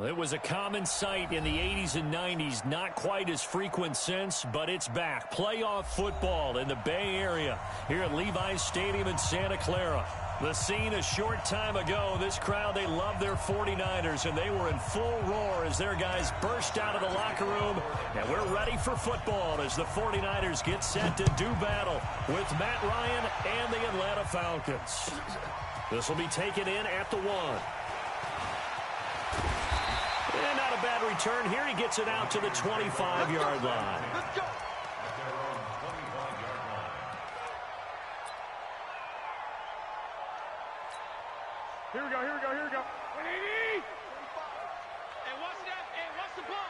It was a common sight in the 80s and 90s, not quite as frequent since, but it's back. Playoff football in the Bay Area here at Levi's Stadium in Santa Clara. The scene a short time ago, this crowd, they love their 49ers, and they were in full roar as their guys burst out of the locker room, and we're ready for football as the 49ers get set to do battle with Matt Ryan and the Atlanta Falcons. This will be taken in at the 1. And not a bad return here. He gets it out to the 25-yard line. Let's go. Here we go. And what's that? And what's the ball?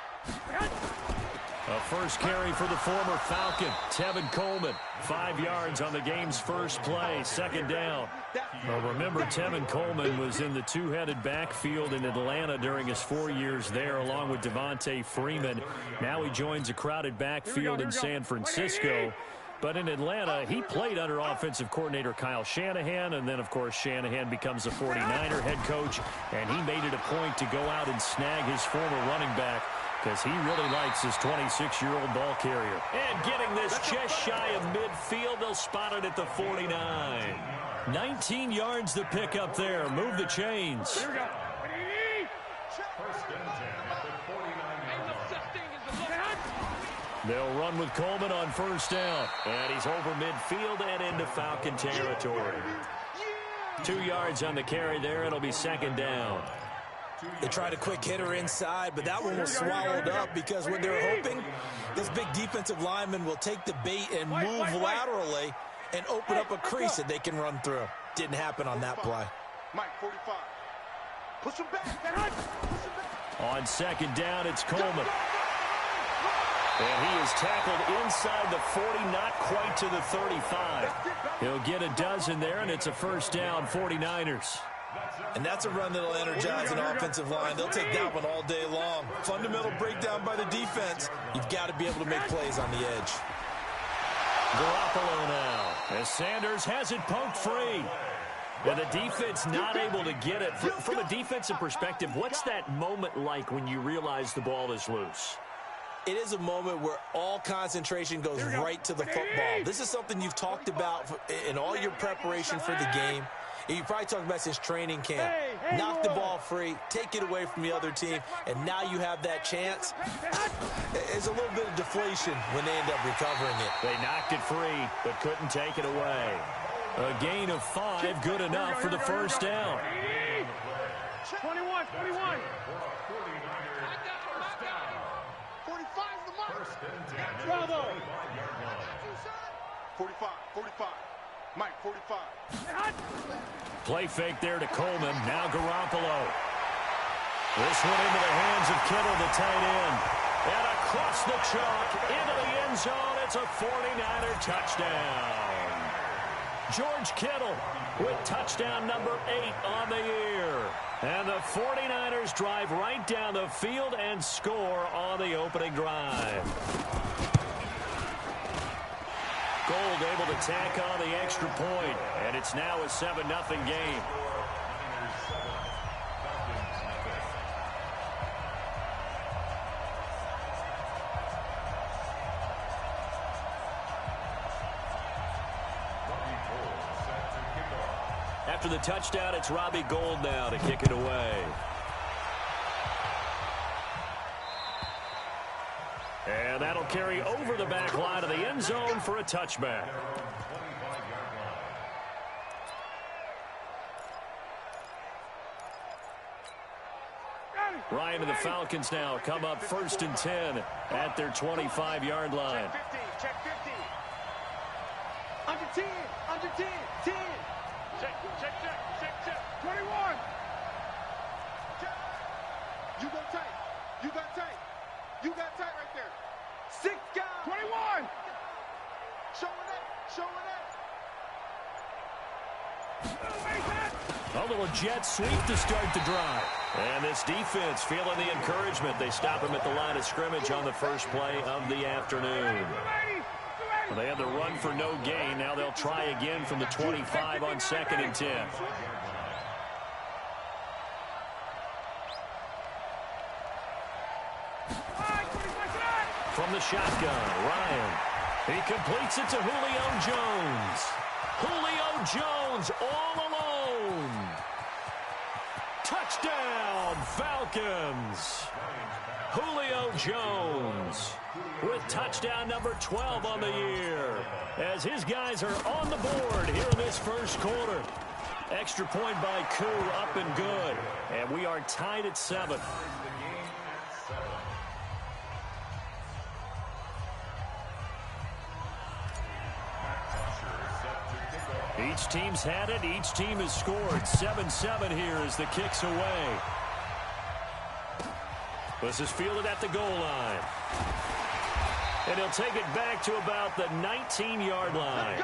A first carry for the former Falcon, Tevin Coleman. 5 yards on the game's first play, second down. Well, remember, Tevin Coleman was in the two-headed backfield in Atlanta during his 4 years there, along with Devontae Freeman. Now he joins a crowded backfield in San Francisco. But in Atlanta, he played under offensive coordinator Kyle Shanahan, and then, of course, Shanahan becomes a 49er head coach, and he made it a point to go out and snag his former running back because he really likes his 26-year-old ball carrier. And getting this just shy of midfield, they'll spot it at the 49. 19 yards to pick up there. Move the chains. Here we go. They'll run with Coleman on first down. And he's over midfield and into Falcon territory. 2 yards on the carry there. It'll be second down. They tried a quick hitter inside, but that one was swallowed up because what they were hoping, this big defensive lineman will take the bait and move laterally and open up a crease that they can run through. Didn't happen on that play. Mike, 45. Push him back. On second down, it's Coleman. And he is tackled inside the 40, not quite to the 35. He'll get a dozen there, and it's a first down, 49ers. And that's a run that'll energize an offensive line. They'll take that one all day long. Fundamental breakdown by the defense. You've got to be able to make plays on the edge. Garoppolo now, as Sanders has it poked free. And the defense not able to get it. From a defensive perspective, what's that moment like when you realize the ball is loose? It is a moment where all concentration goes right to the football. This is something you've talked about in all your preparation for the game. And you probably talked about since training camp. Knock the ball free, take it away from the other team, and now you have that chance. There's a little bit of deflation when they end up recovering it. They knocked it free, but couldn't take it away. A gain of 5, good enough for the first down. 21. 45. Mike, 45. Play fake there to Coleman. Now Garoppolo. This one into the hands of Kittle, the tight end. And across the chalk, into the end zone. It's a 49er touchdown. George Kittle with touchdown number 8 on the year. And the 49ers drive right down the field and score on the opening drive. Gold able to tack on the extra point, and it's now a 7-0 game. After the touchdown, it's Robbie Gould now to kick it away. And that'll carry over the back line of the end zone for a touchback. Ryan and the Falcons now come up 1st and 10 at their 25-yard line. Check 50. Under 10. 10. Check. 21. You got tight right there. 6 guys. 21. Showing A that. little jet sweep to start the drive. And this defense feeling the encouragement. They stop him at the line of scrimmage on the first play of the afternoon. Well, they had the run for no gain. Now they'll try again from the 25 on 2nd and 10. from the shotgun. Ryan. He completes it to Julio Jones. Julio Jones all alone. Touchdown, Falcons. Julio Jones with touchdown number 12 on the year as his guys are on the board here in this first quarter. Extra point by Koo, up and good. And we are tied at 7. Each team's had it. Each team has scored. 7-7 here as the kick's away. This is fielded at the goal line. And he'll take it back to about the 19-yard line.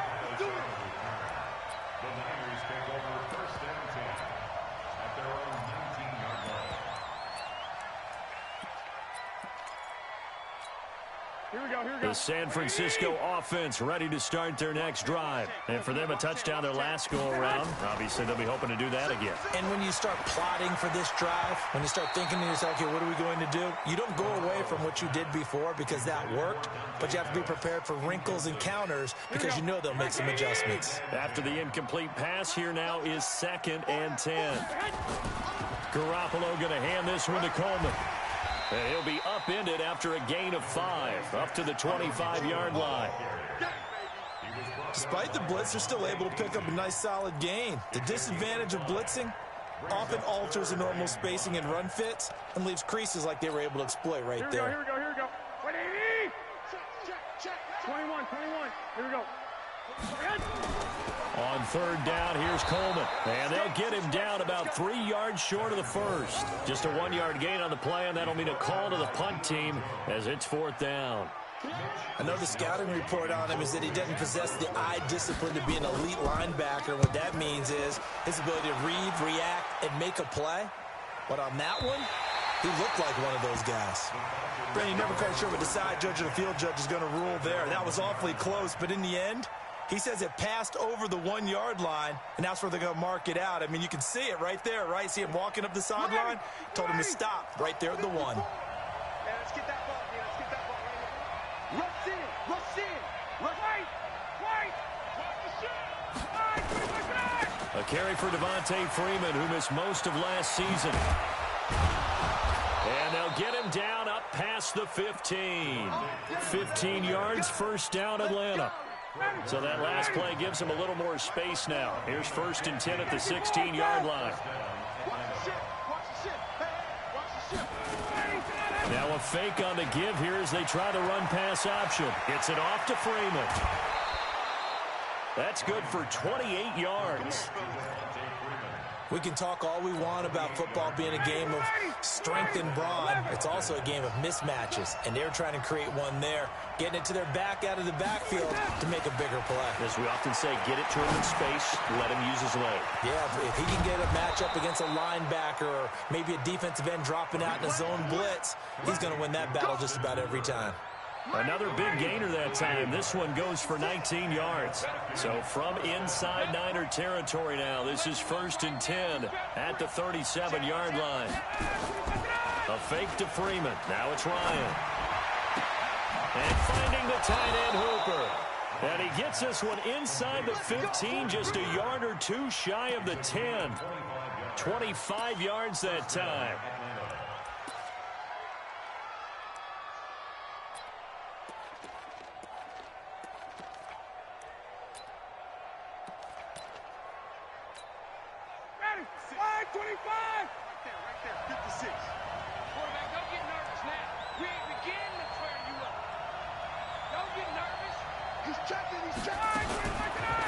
The San Francisco offense ready to start their next drive. And for them, a touchdown their last go-around. Obviously, they'll be hoping to do that again. And when you start plotting for this drive, when you start thinking to yourself, okay, what are we going to do? You don't go away from what you did before because that worked, but you have to be prepared for wrinkles and counters because you know they'll make some adjustments. After the incomplete pass, here now is 2nd and 10. Garoppolo going to hand this one to Coleman. And he'll be upended after a gain of 5, up to the 25-yard line. Despite the blitz, they're still able to pick up a nice, solid gain. The disadvantage of blitzing often alters the normal spacing and run fits and leaves creases like they were able to exploit right there. Here we go. 180. Check. 21. Here we go. On 3rd down, here's Coleman. And they'll get him down about 3 yards short of the first. Just a 1-yard gain on the play, and that'll mean a call to the punt team as it's 4th down. I know the scouting report on him is that he doesn't possess the eye discipline to be an elite linebacker. What that means is his ability to read, react, and make a play. But on that one, he looked like one of those guys. Brandon, you're never quite sure what the side judge or the field judge is going to rule there. That was awfully close, but in the end, he says it passed over the 1-yard line, and that's where they're going to mark it out. I mean, you can see it right there, right? See him walking up the sideline? Told him to stop right there at the 1. Let's get that ball, man. Let's get that ball right now. Rush in. A carry for Devontae Freeman, who missed most of last season. And they'll get him down up past the 15. 15 yards, 1st down, Atlanta. So that last play gives him a little more space now. Here's 1st and 10 at the 16-yard line. Now a fake on the give here as they try to run pass option. Gets it off to Freeman. That's good for 28 yards. We can talk all we want about football being a game of strength and brawn. It's also a game of mismatches, and they're trying to create one there, getting it to their back out of the backfield to make a bigger play. As we often say, get it to him in space, let him use his leg. Yeah, if he can get a matchup against a linebacker or maybe a defensive end dropping out in a zone blitz, he's going to win that battle just about every time. Another big gainer that time. This one goes for 19 yards. So from inside Niner territory now, this is 1st and 10 at the 37-yard line. A fake to Freeman. Now it's Ryan. And finding the tight end Hooper. And he gets this one inside the 15, just a yard or 2 shy of the 10. 25 yards that time.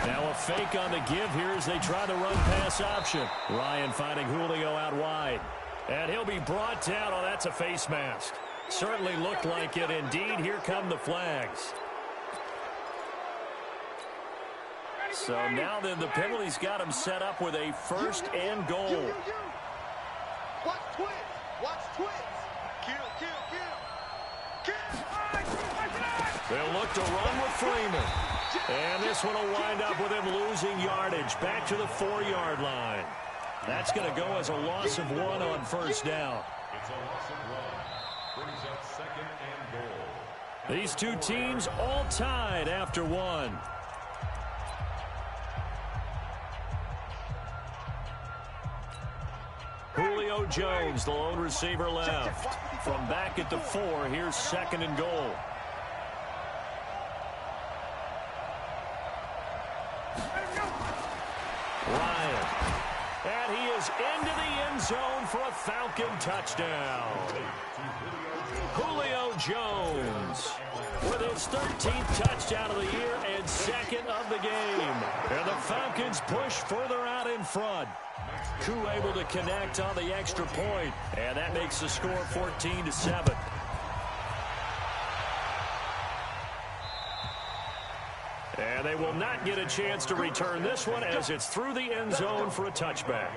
Now a fake on the give here as they try to run pass option. Ryan finding Julio out wide. And he'll be brought down. Oh, that's a face mask. Certainly looked like it. Indeed, here come the flags. So now then the penalty's got him set up with a 1st and goal. Watch twins. Watch twins. Kill. They'll look to run with Freeman. And this one will wind up with him losing yardage back to the 4-yard line. That's going to go as a loss of 1 on 1st down. It's a loss of 1. Brings up 2nd and goal. These two teams all tied after one. Julio Jones, the lone receiver left. From back at the 4, here's 2nd and goal. Ryan. And he is into the end zone for a Falcon touchdown. Julio Jones with his 13th touchdown of the year and 2nd of the game. And the Falcons push further out in front. Koo able to connect on the extra point, and that makes the score 14-7. And they will not get a chance to return this one as it's through the end zone for a touchback.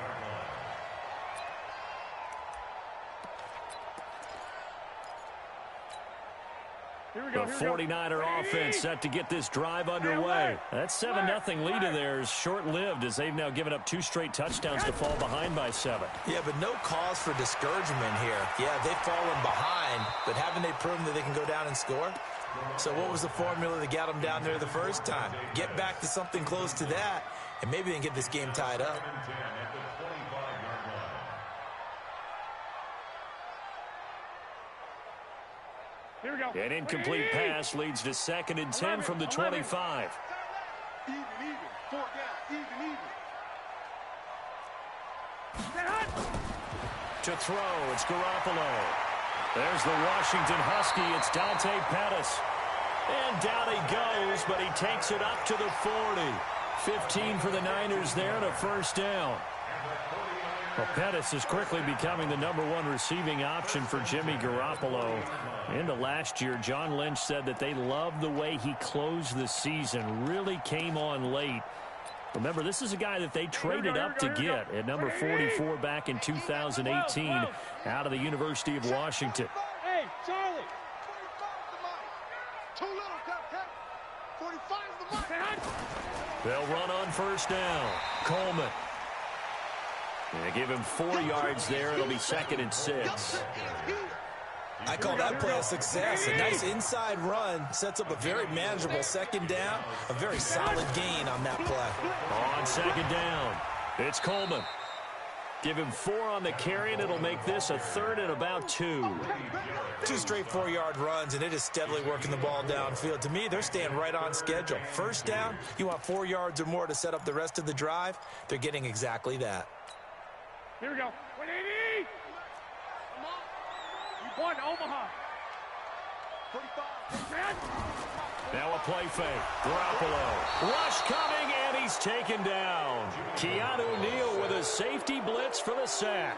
The 49er offense set to get this drive underway. That 7-0 lead in there is short-lived as they've now given up 2 straight touchdowns to fall behind by 7. Yeah, but no cause for discouragement here. Yeah, they've fallen behind, but haven't they proven that they can go down and score? So what was the formula that got them down there the first time? Get back to something close to that, and maybe they can get this game tied up. Here we go. An incomplete pass leads to 2nd and 10 from the 25. Even, 4 down, even. To throw, it's Garoppolo. There's the Washington Husky. It's Dante Pettis. And down he goes, but he takes it up to the 40. 15 for the Niners there and a first down. Well, Pettis is quickly becoming the #1 receiving option for Jimmy Garoppolo. Into last year, John Lynch said that they loved the way he closed the season, really came on late. Remember, this is a guy that they traded up to get at number 44 back in 2018 out of the University of Washington. Hey, Charlie. 45 is the mic. Too little, Cap. 45 is the mic. They'll run on first down. Coleman. And they give him 4 yards there. It'll be 2nd and 6. I call that play a success. A nice inside run sets up a very manageable 2nd down. A very solid gain on that play. On 2nd down, it's Coleman. Give him 4 on the carry, and it'll make this a 3rd and about 2. 2 straight 4-yard runs, and it is steadily working the ball downfield. To me, they're staying right on schedule. First down, you want 4 yards or more to set up the rest of the drive. They're getting exactly that. Here we go. 180. You won Omaha. 45. Now a play fake. Garoppolo. Rush coming, and he's taken down. Keanu Neal with a safety blitz for the sack.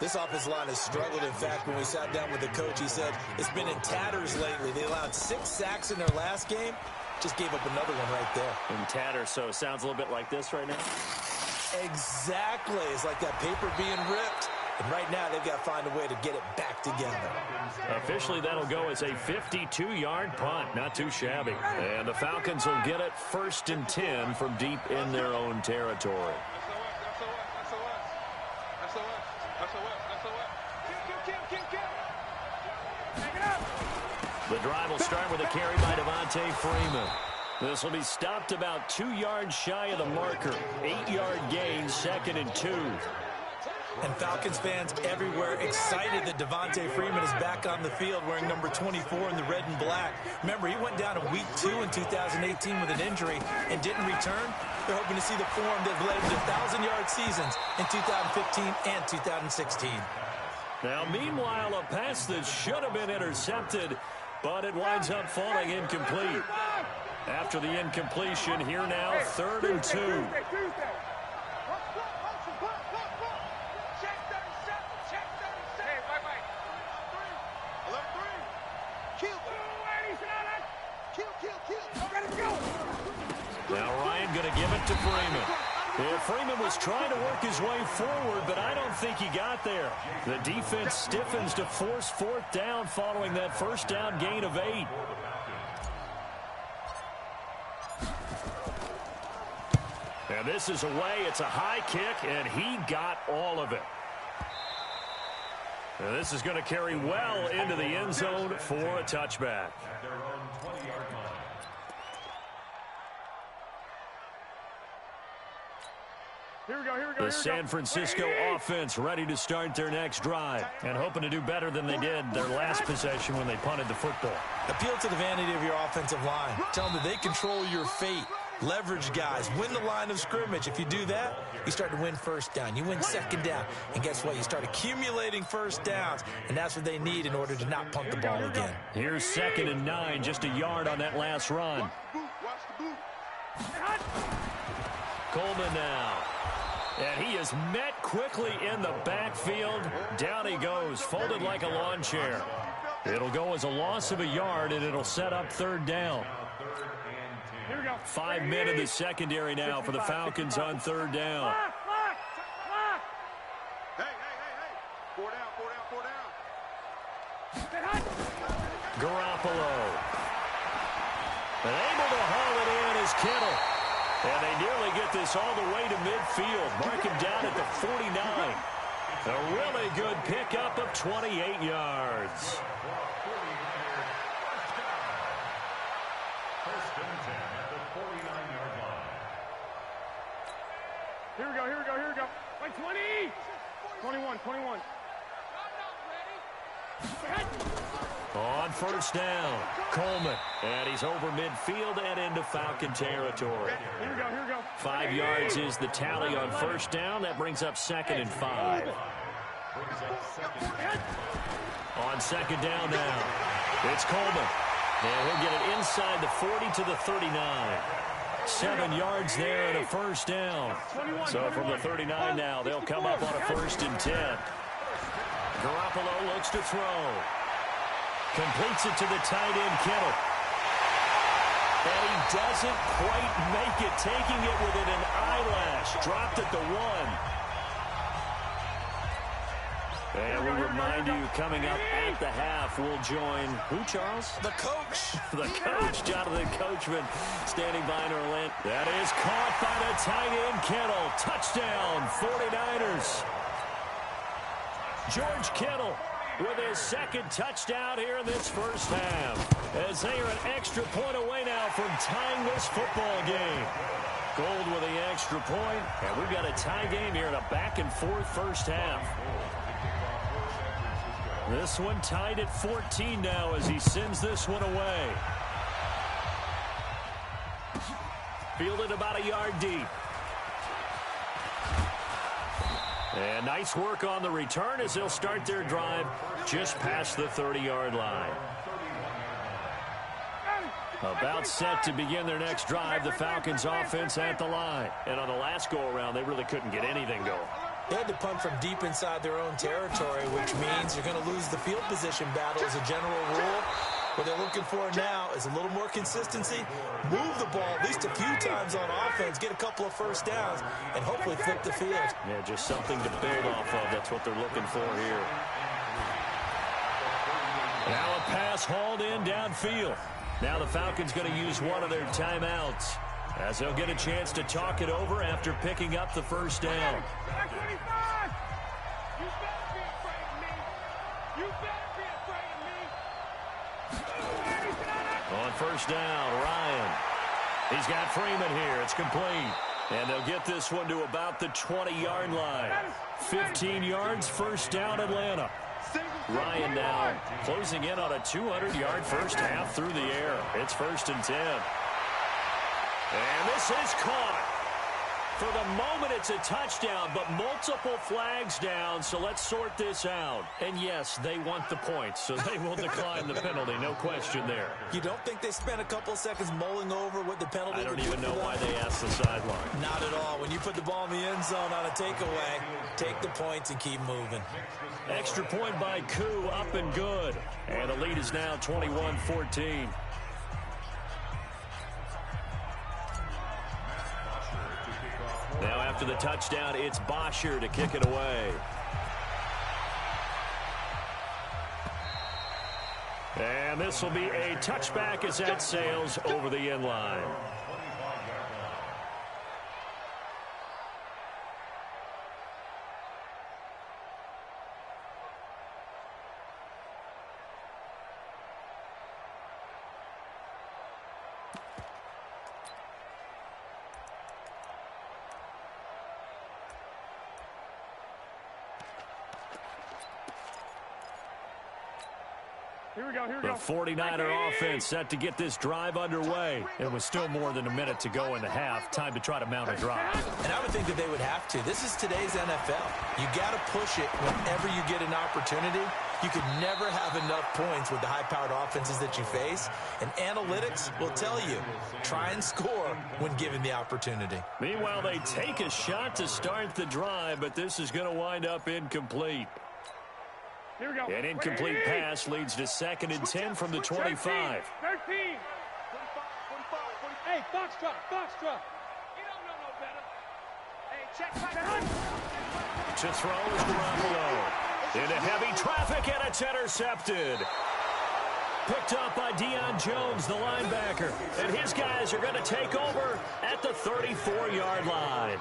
This offensive line has struggled. In fact, when we sat down with the coach, he said it's been in tatters lately. They allowed 6 sacks in their last game. Just gave up another one right there. In tatters, so it sounds a little bit like this right now. Exactly. It's like that paper being ripped. And right now, they've got to find a way to get it back together. Officially, that'll go as a 52-yard punt. Not too shabby. And the Falcons will get it 1st and 10 from deep in their own territory. The drive will start with a carry by Devontae Freeman. This will be stopped about 2 yards shy of the marker. 8-yard gain, 2nd and 2. And Falcons fans everywhere excited that Devontae Freeman is back on the field wearing number 24 in the red and black. Remember, he went down in week 2 in 2018 with an injury and didn't return. They're hoping to see the form that led him to 1,000-yard seasons in 2015 and 2016. Now, meanwhile, a pass that should have been intercepted, but it winds up falling incomplete. After the incompletion, here now, 3rd and 2. Now Ryan going to give it to Freeman. Yeah, Freeman was trying to work his way forward, but I don't think he got there. The defense stiffens to force 4th down following that first down gain of 8. And this is away. It's a high kick, and he got all of it. And this is going to carry well into the end zone for a touchback. Here we go. The San Francisco offense ready to start their next drive and hoping to do better than they did their last possession when they punted the football. Appeal to the vanity of your offensive line. Tell them that they control your fate. Leverage guys. Win the line of scrimmage. If you do that, you start to win first down. You win second down. And guess what? You start accumulating first downs. And that's what they need in order to not punt the ball again. Here's 2nd and 9, just a yard on that last run. Coleman now. And he is met quickly in the backfield. Down he goes, folded like a lawn chair. It'll go as a loss of a yard, and it'll set up 3rd down. 5 men in the secondary now for the Falcons on 3rd down. Hey. 4 down. Garoppolo. And able to haul it in is Kittle. And they nearly get this all the way to midfield. Mark him down at the 49. A really good pickup of 28 yards. Here we go. Like 20. 21. On 1st down, Coleman. And he's over midfield and into Falcon territory. Here we go. 5 yards is the tally on 1st down. That brings up 2nd and 5. On 2nd down now, it's Coleman. And he'll get it inside the 40 to the 39. 7 yards there and a 1st down. So from the 39 now, they'll come up on a 1st and 10. Garoppolo looks to throw. Completes it to the tight end, Kittle. And he doesn't quite make it, taking it within an eyelash. Dropped at the 1. And we remind you, coming up at the half, we'll join who, Charles? The coach. The coach, Jonathan Coachman, standing by in Orlando. That is caught by the tight end, Kittle. Touchdown, 49ers. George Kittle with his 2nd touchdown here in this 1st half, as they are an extra point away now from tying this football game. Gold with the extra point, and we've got a tie game here in a back-and-forth 1st half. This one tied at 14 now as he sends this one away. Fielded about a yard deep. And nice work on the return as they'll start their drive just past the 30-yard line. About set to begin their next drive, the Falcons offense at the line. And on the last go-around, they really couldn't get anything going. They had to punt from deep inside their own territory, which means you're going to lose the field position battle as a general rule. What they're looking for now is a little more consistency, move the ball at least a few times on offense, get a couple of 1st downs, and hopefully flip the field. Yeah, just something to build off of. That's what they're looking for here. Now a pass hauled in downfield. Now the Falcons going to use one of their timeouts, as they'll get a chance to talk it over after picking up the 1st down. On 1st down, Ryan. He's got Freeman here. It's complete. And they'll get this one to about the 20-yard line. 15 yards, 1st down, Atlanta. Ryan now closing in on a 200-yard 1st half through the air. It's 1st and 10. And this is caught. For the moment, it's a touchdown, but multiple flags down, so let's sort this out. And yes, they want the points, so they will decline the penalty, no question there. You don't think they spent a couple of seconds mulling over what the penalty I would don't be even know for them? why they asked the sideline. Not at all. When you put the ball in the end zone on a takeaway, take the points and keep moving. Extra point by Koo, up and good. And the lead is now 21-14. Now after the touchdown, it's Bosher to kick it away. And this will be a touchback as that sails over the end line. Here we go, here we The go. 49er offense set to get this drive underway. It was still more than a minute to go in the half. Time to try to mount a drive. And I would think that they would have to. This is today's NFL. You got to push it whenever you get an opportunity. You could never have enough points with the high-powered offenses that you face. And analytics will tell you, try and score when given the opportunity. Meanwhile, they take a shot to start the drive, but this is going to wind up incomplete. Here we go. An incomplete pass leads to 2nd and 10 from the 25. 13. Hey, Foxtrot, Foxtrot. You don't know no better. Hey, check. To throw is Garoppolo. Into heavy traffic, and it's intercepted. Picked up by Deion Jones, the linebacker. And his guys are going to take over at the 34-yard line.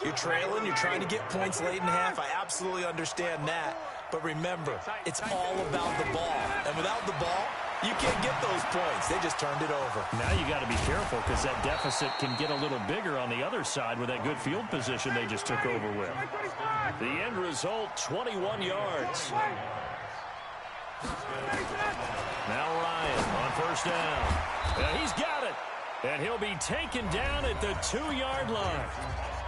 You're trailing. You're trying to get points late in half. I absolutely understand that. But remember, it's all about the ball. And without the ball, you can't get those points. They just turned it over. Now you got to be careful because that deficit can get a little bigger on the other side with that good field position they just took over with. The end result, 21 yards. Now Ryan on 1st down. And he's got it. And he'll be taken down at the 2-yard line.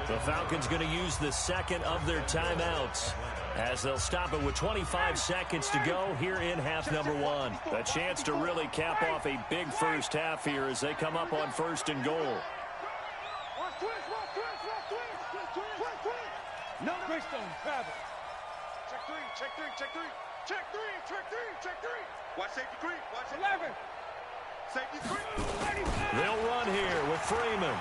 The Falcons going to use the 2nd of their timeouts as they'll stop it with 25 seconds to go here in half number 1. A chance to really cap off a big first half here as they come up on 1st and goal. No twist on travel. Check three, check three, check three. Check three, check three, check three. Watch safety three. Watch 11. Safety three. They'll run here with Freeman.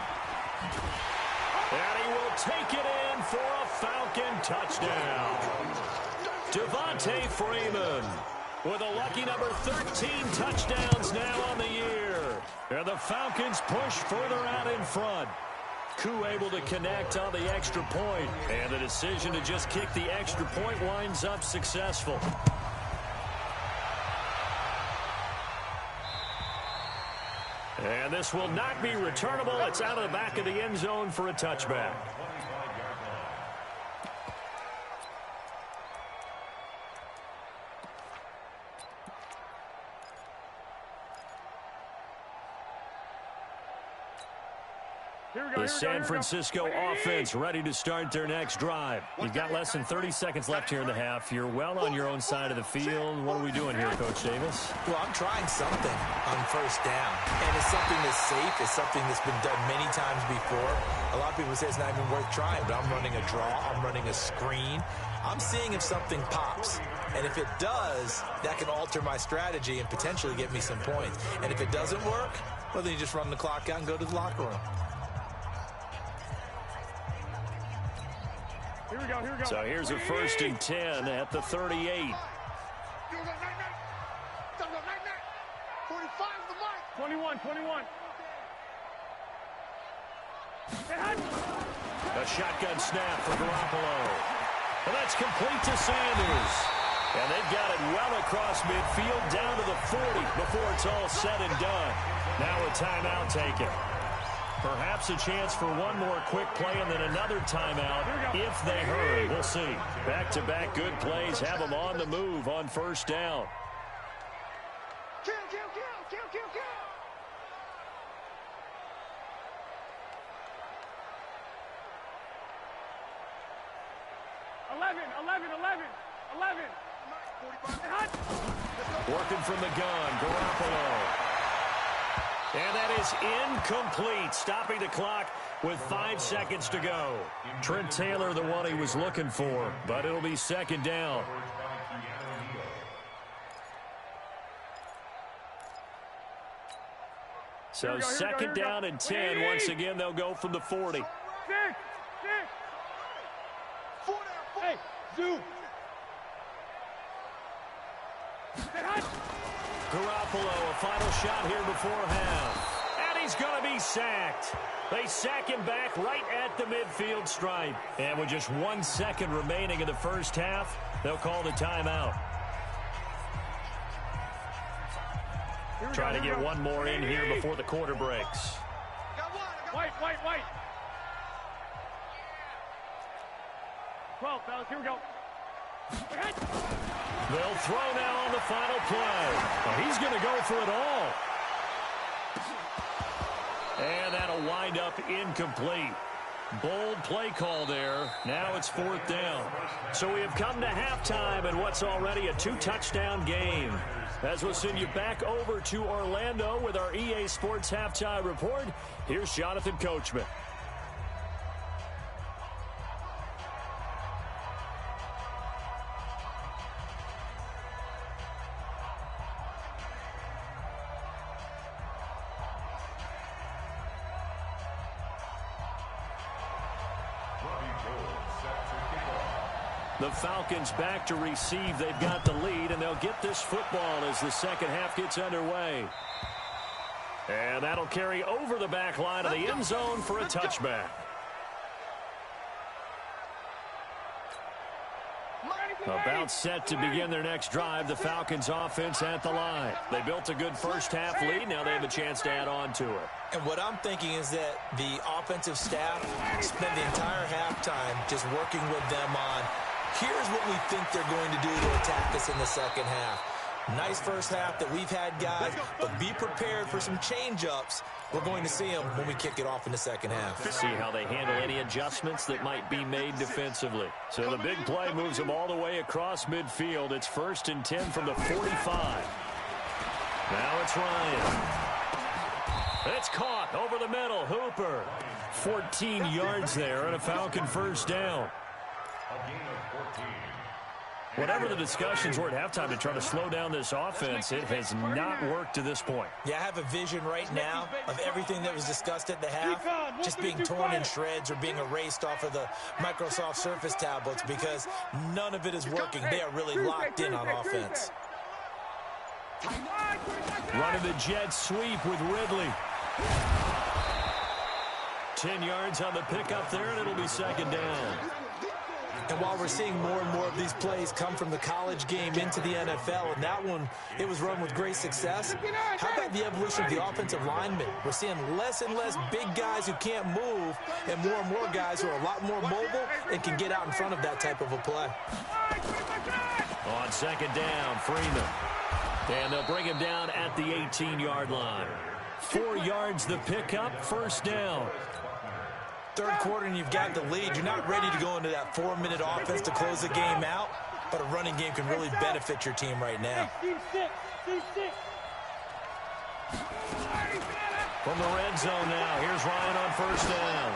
And he will take it in for a Falcon touchdown. Devontae Freeman with a lucky number 13 touchdowns now on the year. And the Falcons push further out in front. Koo able to connect on the extra point. And the decision to just kick the extra point winds up successful. And this will not be returnable. It's out of the back of the end zone for a touchback. The San Francisco offense ready to start their next drive. You've got less than 30 seconds left here in the half. You're well on your own side of the field. What are we doing here, Coach Davis? Well, I'm trying something on 1st down. And it's something that's safe. It's something that's been done many times before. A lot of people say it's not even worth trying, but I'm running a draw. I'm running a screen. I'm seeing if something pops. And if it does, that can alter my strategy and potentially get me some points. And if it doesn't work, well, then you just run the clock out and go to the locker room. Here we go, here we go. So here's a 1st and 10 at the 38. 45 the mark. 21. A shotgun snap for Garoppolo. And that's complete to Sanders. And they've got it well across midfield down to the 40 before it's all said and done. Now a timeout taken. Perhaps a chance for one more quick play and then another timeout if they hurry. We'll see. Back-to-back good plays have them on the move on 1st down. Kill. 11. Working from the gun, Garoppolo. And that is incomplete, stopping the clock with 5 seconds to go. Trent Taylor, the one he was looking for, but it'll be 2nd down. So 2nd down and 10. Once again, they'll go from the 40. 6. Hey, zoom. Garoppolo, a final shot here before half. And he's going to be sacked. They sack him back right at the midfield stripe. And with just 1 second remaining in the first half, they'll call the timeout. Trying to get one more in here before the quarter breaks. White. 12, fellas, here we go. They'll throw now on the final play. Well, he's going to go for it all. And that'll wind up incomplete. Bold play call there. Now it's 4th down. So we have come to halftime in what's already a 2-touchdown game. As we'll send you back over to Orlando with our EA Sports Halftime Report, here's Jonathan Coachman. The Falcons back to receive. They've got the lead, and they'll get this football as the second half gets underway. And that'll carry over the back line of the end zone for a touchback. About set to begin their next drive, the Falcons offense at the line. They built a good first half lead. Now they have a chance to add on to it. And what I'm thinking is that the offensive staff spent the entire halftime just working with them on, here's what we think they're going to do to attack us in the second half. Nice first half that we've had, guys, but be prepared for some change-ups. We're going to see them when we kick it off in the second half. See how they handle any adjustments that might be made defensively. So the big play moves them all the way across midfield. It's 1st and 10 from the 45. Now it's Ryan. It's caught over the middle. Hooper. 14 yards there and a Falcon first down. Whatever the discussions were at halftime to try to slow down this offense, it has not worked to this point. Yeah, I have a vision right now of everything that was discussed at the half just being torn in shreds or being erased off of the Microsoft Surface tablets because none of it is working. They are really locked in on offense. Running the jet sweep with Ridley. 10 yards on the pickup there, and it'll be second down. And while we're seeing more and more of these plays come from the college game into the NFL, and that one, it was run with great success, how about the evolution of the offensive linemen? We're seeing less and less big guys who can't move and more guys who are a lot more mobile and can get out in front of that type of a play. On second down, Freeman. And they'll bring him down at the 18-yard line. 4 yards the pickup, first down. Third quarter and you've got the lead. You're not ready to go into that 4-minute offense to close the game out, but a running game can really benefit your team right now. From the red zone now, here's Ryan on first down.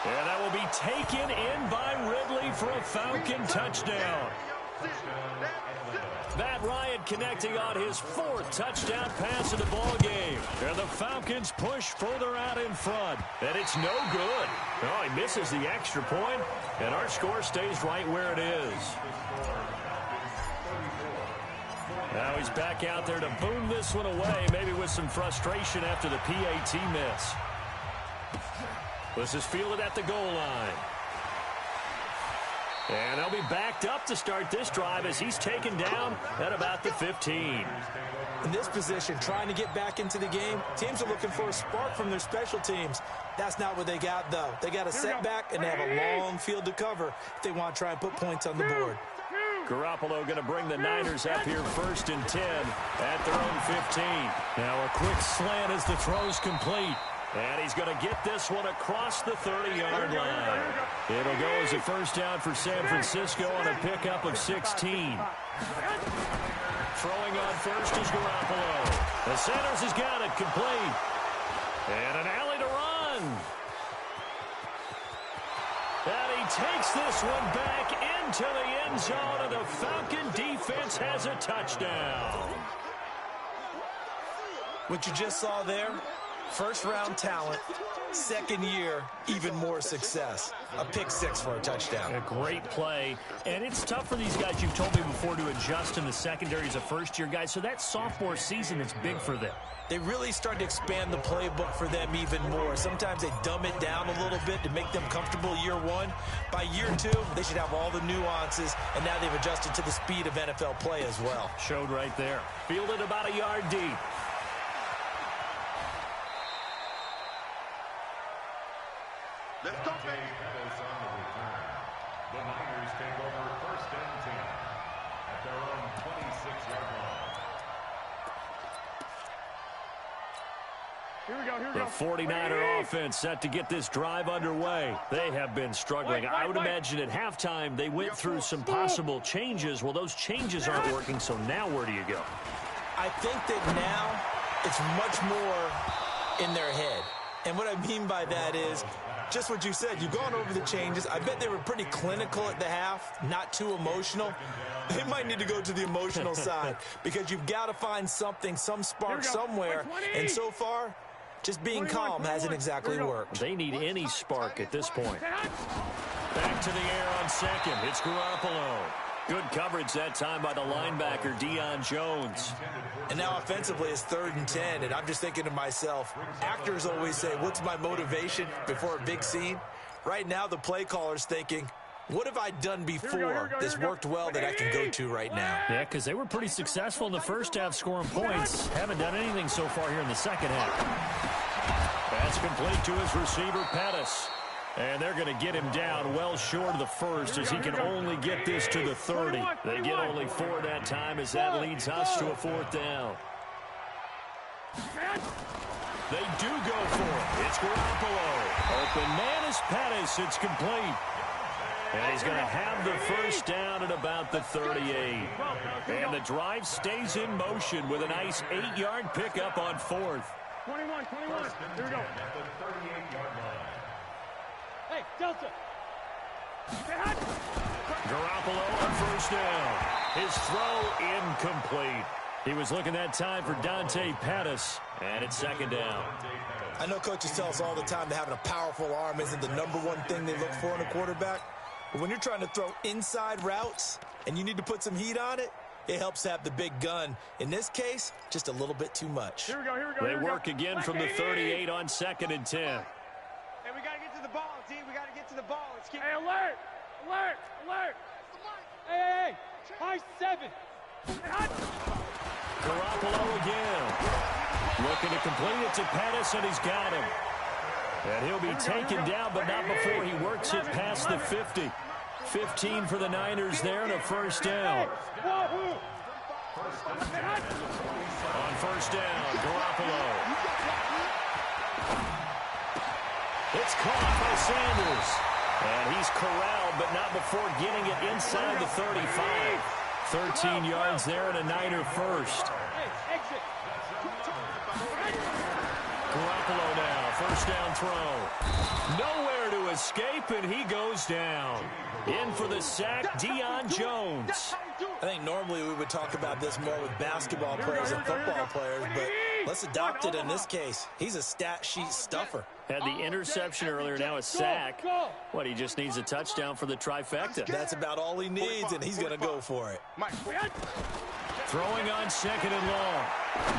And that will be taken in by Ridley for a Falcon touchdown. Matt Ryan connecting on his 4th touchdown pass of the ball game. And the Falcons push further out in front. And it's no good. Oh, he misses the extra point, and our score stays right where it is. Now he's back out there to boom this one away, maybe with some frustration after the PAT miss. This is fielded at the goal line. And they'll be backed up to start this drive as he's taken down at about the 15. In this position, trying to get back into the game, teams are looking for a spark from their special teams. That's not what they got, though. They got a setback, and they have a long field to cover if they want to try and put points on the board. Garoppolo going to bring the Niners up here 1st and 10 at their own 15. Now a quick slant as the throw's complete. And he's going to get this one across the 30-yard line. It'll go as a first down for San Francisco on a pickup of 16. Throwing on first is Garoppolo. The Sanders has got it complete. And an alley to run. And he takes this one back into the end zone, and the Falcon defense has a touchdown. What you just saw there, first-round talent, second year, even more success. A pick-6 for a touchdown. A great play. And it's tough for these guys, you've told me before, to adjust in the secondary as a first-year guy. So that sophomore season is big for them. They really start to expand the playbook for them even more. Sometimes they dumb it down a little bit to make them comfortable year one. By year 2, they should have all the nuances, and now they've adjusted to the speed of NFL play as well. Showed right there. Fielded about a yard deep. The Niners take over 1st and 10 at their own 26-yard line. Here we go, here we The go. 49er offense set to get this drive underway. They have been struggling. I would imagine at halftime they went through some possible changes. Well, those changes aren't working, so now where do you go? I think that now it's much more in their head. And what I mean by that is just what you said. You've gone over the changes. I bet they were pretty clinical at the half, not too emotional. They might need to go to the emotional side because you've got to find something, some spark somewhere. And so far, just being calm hasn't exactly worked. They need any spark at this point. Back to the air on second. It's Garoppolo. Good coverage that time by the linebacker, Deion Jones. And now offensively it's 3rd and 10, and I'm just thinking to myself, actors always say, what's my motivation before a big scene? Right now the play caller's thinking, what have I done before this worked well that I can go to right now? Yeah, because they were pretty successful in the first half scoring points. Haven't done anything so far here in the second half. That's complete to his receiver, Pettis. And they're going to get him down well short of the first as he can only get this to the 30. They get only 4 that time as that leads us to a 4th down. They do go for it. It's Garoppolo. Open man is Pettis. It's complete. And he's going to have the first down at about the 38. And the drive stays in motion with a nice 8-yard pickup on 4th. 21. Here we go. At the 38-yard line. Hey, Delta. Garoppolo on first down. His throw incomplete. He was looking that time for Dante Pettis, and it's 2nd down. I know coaches tell us all the time that having a powerful arm isn't the #1 thing they look for in a quarterback. But when you're trying to throw inside routes and you need to put some heat on it, it helps have the big gun. In this case, just a little bit too much. Here we go. They work again from the 38 on 2nd and 10. Hey, we got to get to the ball, team. We got to get to the ball. Let's keep... Hey, alert. Hey. High 7. Garoppolo again. Looking to complete it to Pettis, and he's got him. And he'll be taken down, but not before he works it past the 50. 15 for the Niners there and a first down. On first down, Garoppolo. It's caught by Sanders. And he's corralled, but not before getting it inside the 35. 13 yards there and a Niner first. Garoppolo now, first down throw. Nowhere to escape, and he goes down. In for the sack, Deion Jones. I think normally we would talk about this more with basketball players and football players, but let's adopt it in this case. He's a stat sheet stuffer. Had the interception earlier, now a sack. What, he just needs a touchdown for the trifecta. That's about all he needs, and he's going to go for it. Throwing on 2nd and long.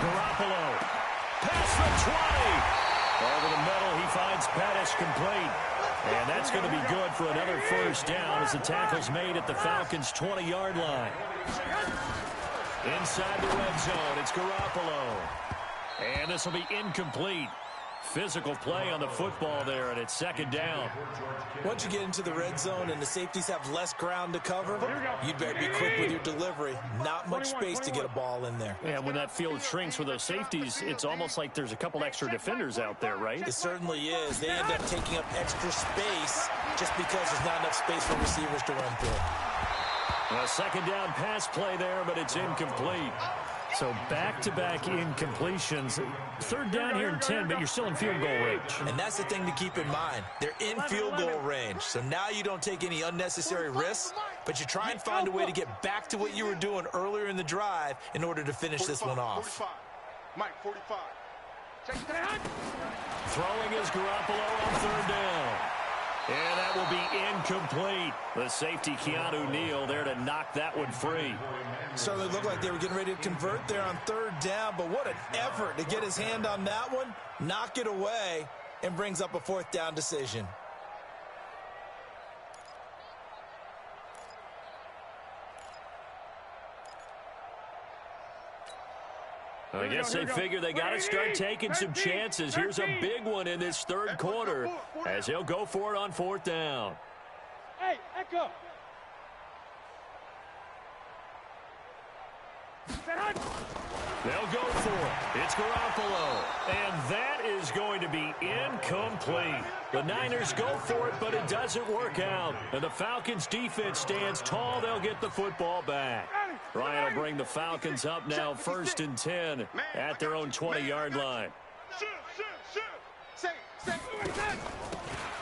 Garoppolo. Past the 20. Over the middle, he finds Pettis complete. And that's going to be good for another first down as the tackle's made at the Falcons' 20-yard line. Inside the red zone, it's Garoppolo. And this will be incomplete. Physical play on the football there, and it's 2nd down. Once you get into the red zone and the safeties have less ground to cover, you'd better be quick with your delivery. Not much space to get a ball in there. And when that field shrinks with those safeties, it's almost like there's a couple extra defenders out there, right? It certainly is. They end up taking up extra space just because there's not enough space for receivers to run through. A 2nd down pass play there, but it's incomplete. So back-to-back incompletions. 3rd down here in 10, but you're still in field goal range. And that's the thing to keep in mind. They're in field goal range. So now you don't take any unnecessary risks, but you try and find a way to get back to what you were doing earlier in the drive in order to finish this one off. 45. Mike, 45. Throwing is Garoppolo on 3rd down. And that will be incomplete. The safety, Keanu Neal, there to knock that one free. Certainly looked like they were getting ready to convert there on 3rd down, but what an effort to get his hand on that one, knock it away, and brings up a 4th down decision. I guess they figure they got to start taking some chances. Here's a big one in this 3rd quarter as he'll go for it on 4th down. Hey, Echo. They'll go for it. It's Garoppolo. And that is going to be incomplete. The Niners go for it, but it doesn't work out. And the Falcons' defense stands tall. They'll get the football back. Ryan will bring the Falcons up now 1st and 10 at their own 20-yard line.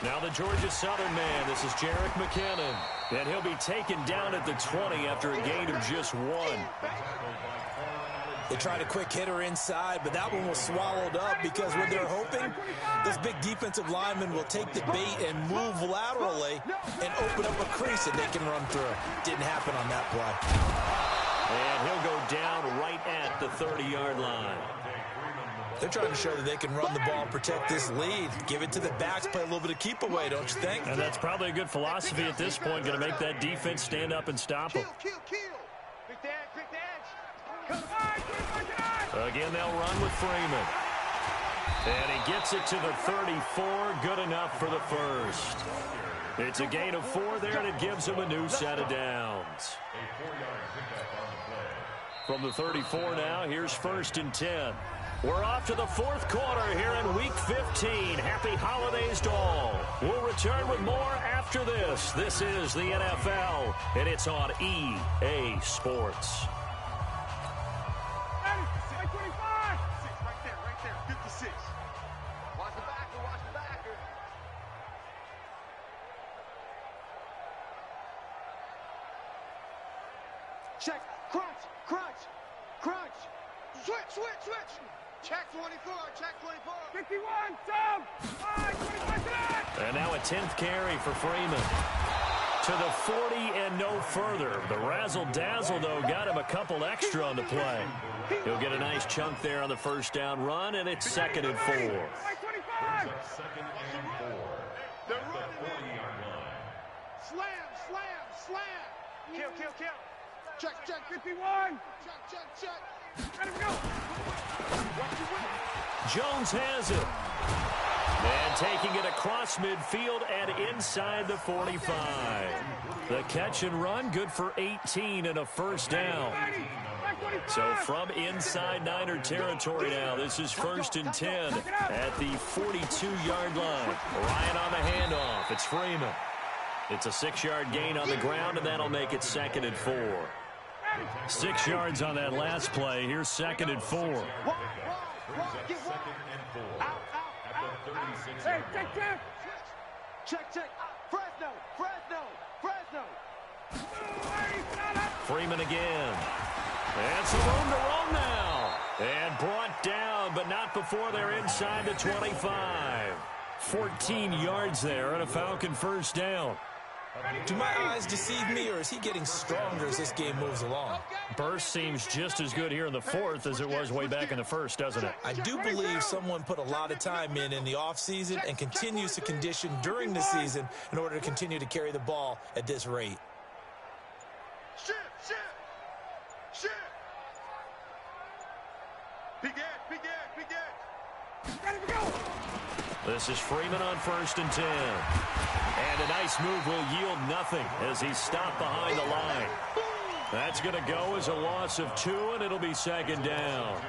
Now the Georgia Southern man. This is Jerick McKinnon. And he'll be taken down at the 20 after a gain of just 1. They tried a quick hitter inside, but that one was swallowed up because what they're hoping, this big defensive lineman will take the bait and move laterally and open up a crease that they can run through. Didn't happen on that play. And he'll go down right at the 30-yard line. They're trying to show that they can run the ball and protect this lead. Give it to the backs, play a little bit of keep away, don't you think? And that's probably a good philosophy at this point, going to make that defense stand up and stop them. Kill. Quick the edge. Again, they'll run with Freeman. And he gets it to the 34, good enough for the first. It's a gain of 4 there, and it gives them a new set of downs. From the 34 now, here's 1st and 10. We're off to the 4th quarter here in Week 15. Happy holidays to all. We'll return with more after this. This is the NFL, and it's on EA Sports. Right there. 56. Watch the backer. Check. Crunch. Switch. Check 24. 51, Tom. 25 tonight. And now a 10th carry for Freeman. To the 40 and no further. The razzle-dazzle, though, got him a couple extra on the play. He'll get a nice chunk there on the first down run, and it's 2nd and 4. 25. 2nd and 4. They're At running the 40-yard line. Slam. Kill. Check. 51. Check. Let him go. Jones has it. And taking it across midfield and inside the 45. The catch and run, good for 18 and a first down. So from inside Niner territory now, this is 1st and 10 at the 42-yard line. Ryan on the handoff. It's Freeman. It's a 6-yard gain on the ground, and that'll make it 2nd and 4. 6 yards on that last play. Here's 2nd and 4. Get 2nd and 4. At the 36. Hey, check. Fresno. Freeman again. And some room to roam now. And brought down, but not before they're inside the 25. 14 yards there and a Falcon first down. Do my eyes deceive me, or is he getting stronger as this game moves along? Burst seems just as good here in the 4th as it was way back in the 1st, doesn't it? I do believe someone put a lot of time in the offseason and continues to condition during the season in order to continue to carry the ball at this rate. Shit. Big Ed. Let him go. This is Freeman on 1st and 10. And a nice move will yield nothing as he's stopped behind the line. That's going to go as a loss of 2, and it'll be 2nd down.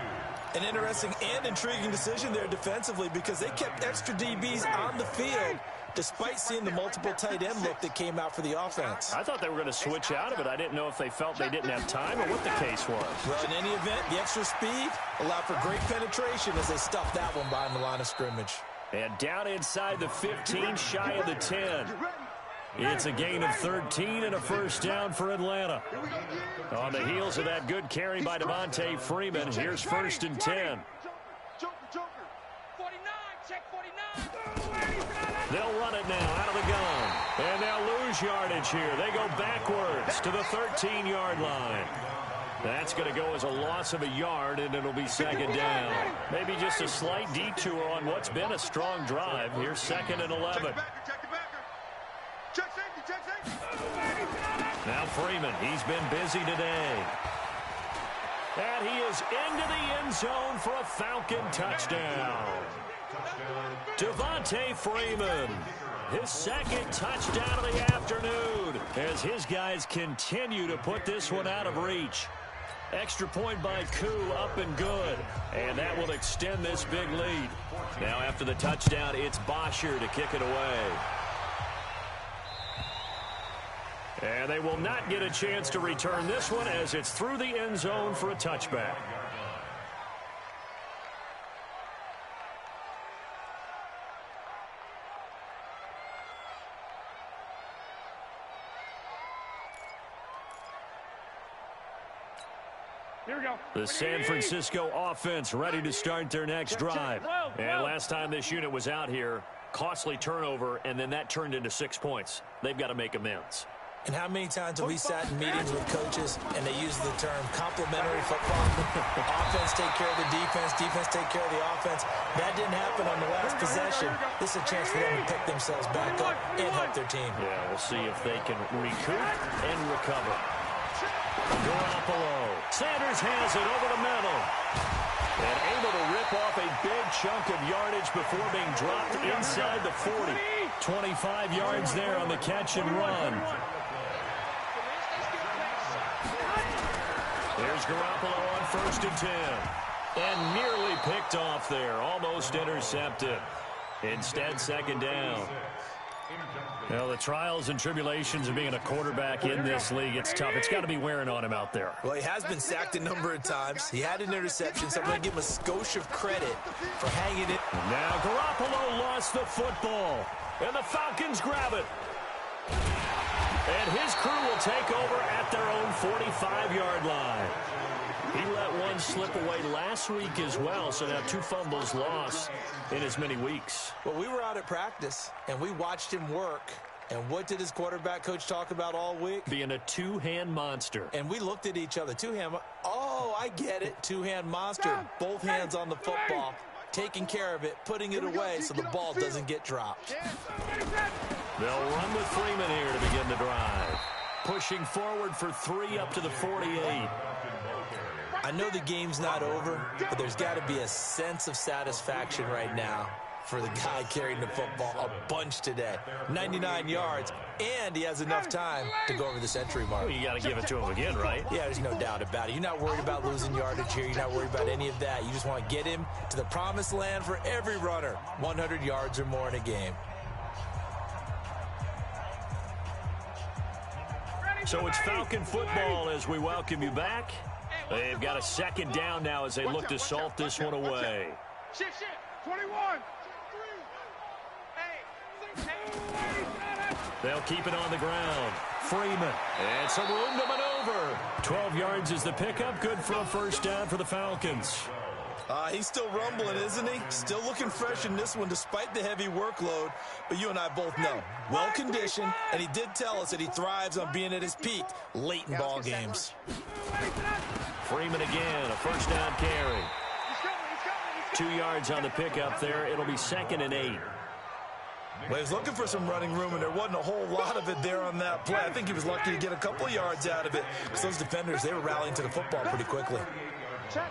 An interesting and intriguing decision there defensively because they kept extra DBs on the field despite seeing the multiple tight end look that came out for the offense. I thought they were going to switch out of it. I didn't know if they felt they didn't have time or what the case was. Well, in any event, the extra speed allowed for great penetration as they stuffed that one behind the line of scrimmage. And down inside the 15, shy of the 10. It's a gain of 13 and a first down for Atlanta. On the heels of that good carry by Devontae Freeman, here's 1st and 10. Joker. 49, check 49. They'll run it now out of the gun. And they'll lose yardage here. They go backwards to the 13-yard line. That's going to go as a loss of a yard, and it'll be 2nd down. Maybe just a slight detour on what's been a strong drive. Here's 2nd and 11. Check the backer. Check safety. Now Freeman, he's been busy today. And he is into the end zone for a Falcon touchdown. Devontae Freeman. his second touchdown of the afternoon as his guys continue to put this one out of reach. Extra point by Koo, up and good. And that will extend this big lead. Now after the touchdown, it's Bosher to kick it away. And they will not get a chance to return this one as it's through the end zone for a touchback. Here we go. The San Francisco offense ready to start their next drive. And last time this unit was out here, costly turnover, and then that turned into 6 points. They've got to make amends. And how many times have we sat in meetings with coaches and they use the term complementary football? Offense take care of the defense, defense take care of the offense. That didn't happen on the last possession. This is a chance for them to pick themselves back up and help their team. Yeah, we'll see if they can recoup and recover. Garoppolo. Sanders has it over the middle. And able to rip off a big chunk of yardage before being dropped inside the 40. 25 yards there on the catch and run. There's Garoppolo on 1st and 10. And nearly picked off there. Almost intercepted. Instead, 2nd down. Well, the trials and tribulations of being a quarterback in this league, it's tough. It's got to be wearing on him out there. Well, he has been sacked a number of times. He had an interception, so I'm going to give him a skosh of credit for hanging it. Now Garoppolo lost the football, and the Falcons grab it. And his crew will take over at their own 45-yard line. He let one slip away last week as well, so now 2 fumbles lost in as many weeks. Well, we were out at practice, and we watched him work. And what did his quarterback coach talk about all week? Being a two-hand monster. And we looked at each other. Two-hand, oh, I get it. Two-hand monster. Both hands on the football, taking care of it, putting it away so the ball doesn't get dropped. They'll run with Freeman here to begin the drive. Pushing forward for 3 up to the 48. I know the game's not over, but there's got to be a sense of satisfaction right now for the guy carrying the football a bunch today. 99 yards, and he has enough time to go over the century mark. Well, you got to give it to him again, right? Yeah, there's no doubt about it. You're not worried about losing yardage here. You're not worried about any of that. You just want to get him to the promised land for every runner. 100 yards or more in a game. So it's Falcon football as we welcome you back. They've got a 2nd down now as they look to salt this one away. Shift. 21. They'll keep it on the ground. Freeman. And some room to maneuver. 12 yards is the pickup. Good for a 1st down for the Falcons. He's still rumbling, isn't he? Still looking fresh in this one despite the heavy workload. But you and I both know, well-conditioned, and he did tell us that he thrives on being at his peak late in ball games. Freeman again, a 1st down carry. 2 yards on the pickup there. It'll be 2nd and 8. Well, he was looking for some running room, and there wasn't a whole lot of it there on that play. I think he was lucky to get a couple of yards out of it. Because those defenders, they were rallying to the football pretty quickly. Check.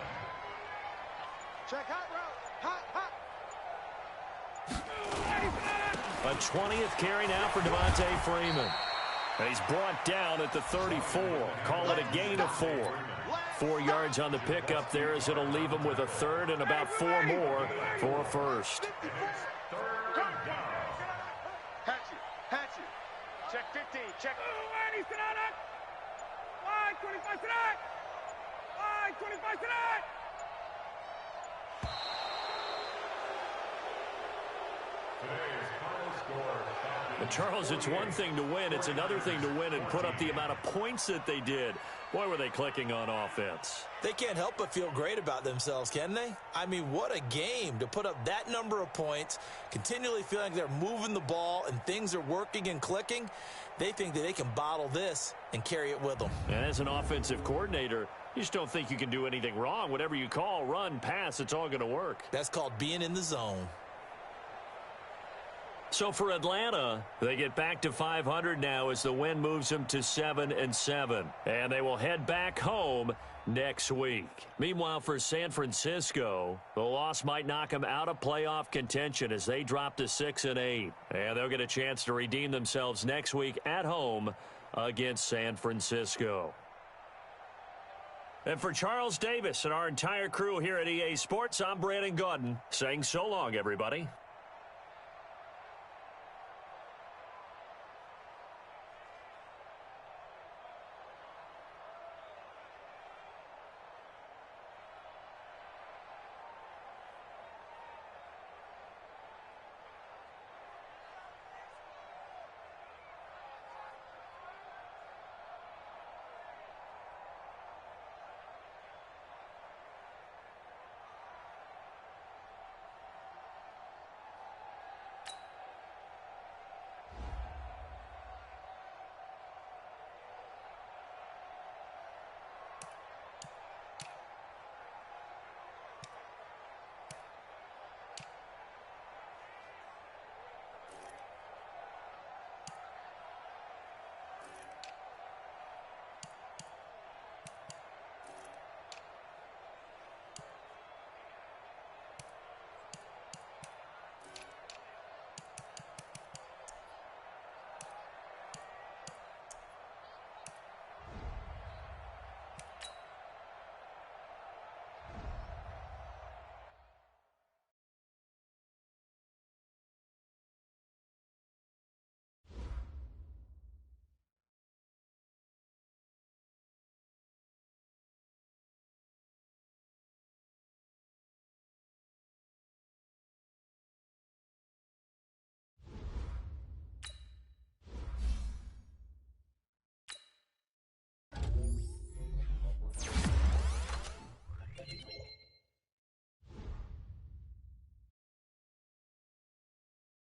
Check, hot. A 20th carry now for Devontae Freeman. And he's brought down at the 34. Call it a gain of 4. 4 yards on the pickup there as it'll leave him with a 3rd and about 4 more for a 1st. Hatchet. Check 15. Check. Wide 25 tonight. Wide 25 tonight. But Charles, it's one thing to win. It's another thing to win and put up the amount of points that they did. Boy, were they clicking on offense. They can't help but feel great about themselves, can they? I mean, what a game to put up that number of points, continually feeling like they're moving the ball and things are working and clicking. They think that they can bottle this and carry it with them. And as an offensive coordinator, you just don't think you can do anything wrong. Whatever you call, run, pass, it's all going to work. That's called being in the zone. So for Atlanta, they get back to 500 now as the win moves them to 7-7. And they will head back home next week. Meanwhile, for San Francisco, the loss might knock them out of playoff contention as they drop to 6-8. And they'll get a chance to redeem themselves next week at home against San Francisco. And for Charles Davis and our entire crew here at EA Sports, I'm Brandon Gaudin saying so long, everybody.